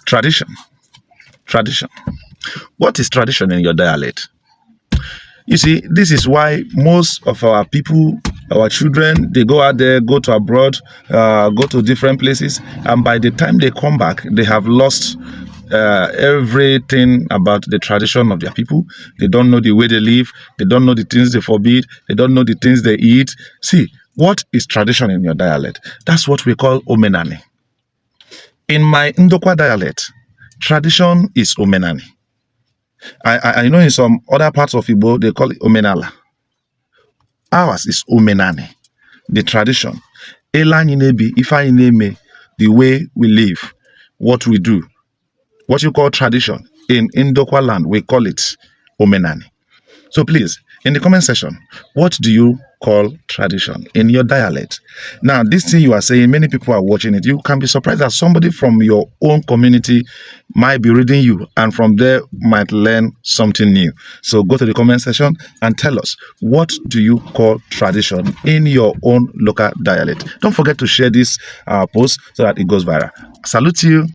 Tradition. Tradition. What is tradition in your dialect? You see, this is why most of our people, our children, they go out there, go to abroad, go to different places, and by the time they come back, they have lost everything about the tradition of their people. They don't know the way they live. They don't know the things they forbid. They don't know the things they eat. See, what is tradition in your dialect? That's what we call OMENIANI. In my Ndokwa dialect, tradition is OMENIANI. I know in some other parts of Igbo, they call it Omenala. Ours is OMENIANI, the tradition. Elanyi nebi, ifeanyi neme, the way we live, what we do, what you call tradition. In Ndokwa land, we call it OMENIANI. So please, in the comment section, what do you call tradition in your dialect? Now, this thing you are saying, many people are watching it. You can be surprised that somebody from your own community might be reading you, and from there might learn something new. So go to the comment section and tell us, what do you call tradition in your own local dialect? Don't forget to share this post so that it goes viral. Salute you.